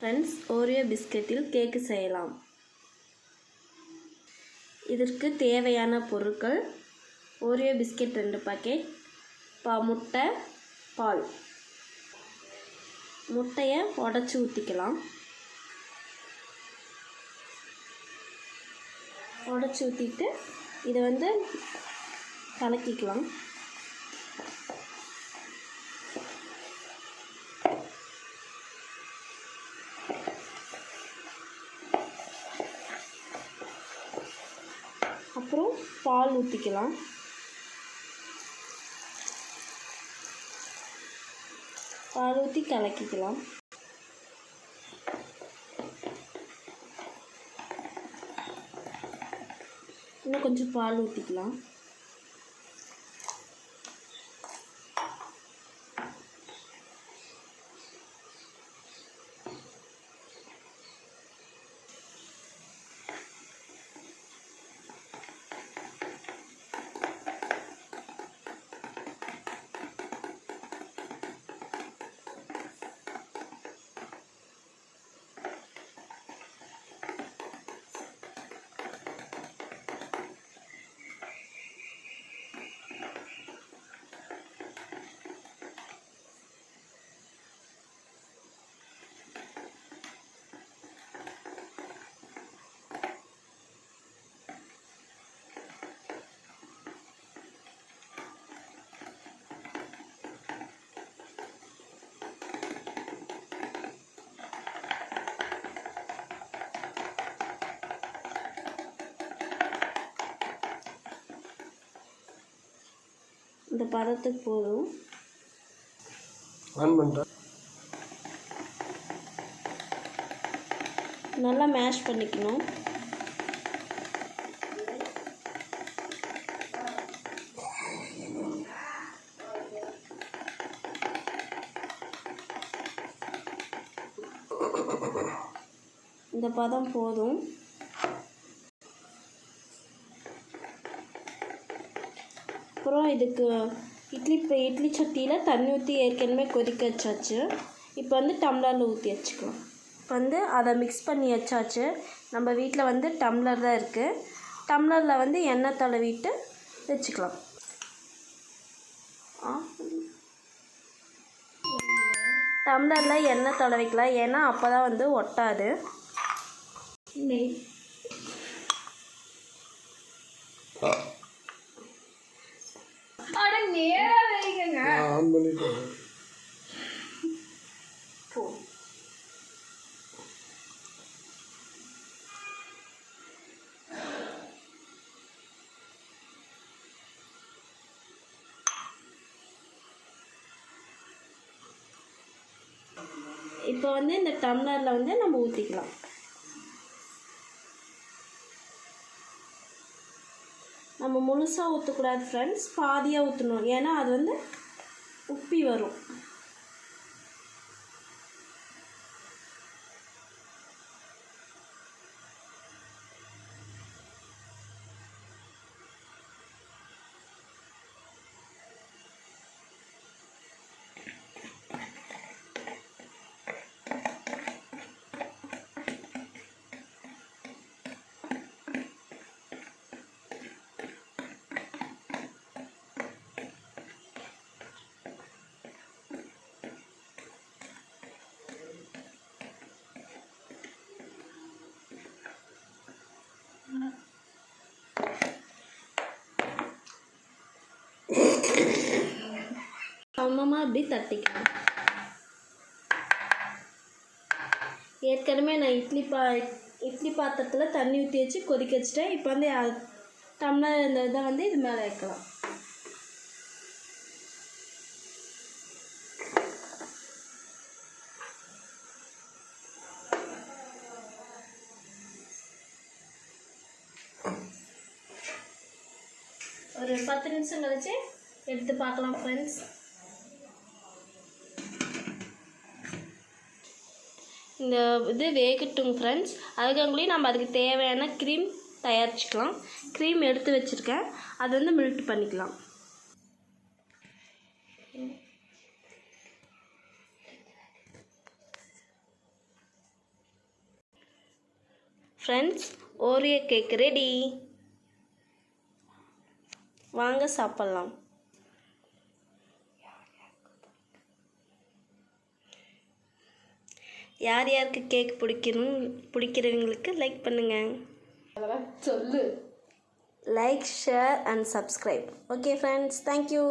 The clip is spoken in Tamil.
ஃப்ரெண்ட்ஸ், ஓரியோ பிஸ்கட்டில் கேக்கு செய்யலாம். இதற்கு தேவையான பொருட்கள்: ஓரியோ பிஸ்கட் 2 பாக்கெட், முட்டை, பால். முட்டையை உடச்சி ஊற்றிக்கலாம். உடச்சி ஊற்றிட்டு இதை கலக்கிக்கலாம். அப்புறம் பால் ஊற்றிக்கலாம். பால் ஊற்றி கலக்கிக்கலாம். இன்னும் கொஞ்சம் பால் ஊற்றிக்கலாம். இந்த பதத்துக்கு போதும். நல்லா மேஷ் பண்ணிக்கணும். இந்த பதம் போதும். அப்புறம் இதுக்கு இட்லி சட்டியில் தண்ணி ஊற்றி ஏற்கனவே கொதிக்க வச்சாச்சு. இப்போ டம்ளரில் ஊற்றி வச்சுக்கலாம். இப்போ அதை மிக்ஸ் பண்ணி வச்சாச்சு. நம்ம வீட்டில் டம்ளர் தான் இருக்குது. டம்ளரில் எண்ணெய் தடவிட்டு வச்சுக்கலாம். டம்ளரில் எண்ணெய் தடவிக்கலாம், ஏன்னா அப்போ தான் ஒட்டாது. இப்போ இந்த டம்ளரில் நம்ம ஊற்றிக்கலாம். நம்ம முழுசாக ஊற்றக்கூடாது ஃப்ரெண்ட்ஸ், பாதியாக ஊற்றணும். ஏன்னா அது உப்பி வரும். சமமாக அப்படி தட்டிக்கலாம். ஏற்கனவே நான் இட்லி பாத்திரத்தில் தண்ணி ஊற்றி வச்சு கொதிக்க வச்சுட்டேன். இப்போ டம்ளர் இந்த இதை இது மேலே வைக்கலாம். ஒரு 10 நிமிஷம் கழிச்சு எடுத்து பார்க்கலாம் ஃப்ரெண்ட்ஸ். இந்த இது வேகட்டும் ஃப்ரெண்ட்ஸ். அதுக்காகலையும் நம்ம அதுக்கு தேவையான க்ரீம் தயாரிச்சுக்கலாம். க்ரீம் எடுத்து வச்சுருக்கேன், அது மெல்ட் பண்ணிக்கலாம். Friends, Oreo cake ready. வாங்க சாப்பிட்லாம். யார் யாருக்கு கேக் பிடிக்கிறவங்களுக்கு லைக் பண்ணுங்கள். அதெல்லாம் சொல்லு. Like, share and subscribe. Okay friends, thank you.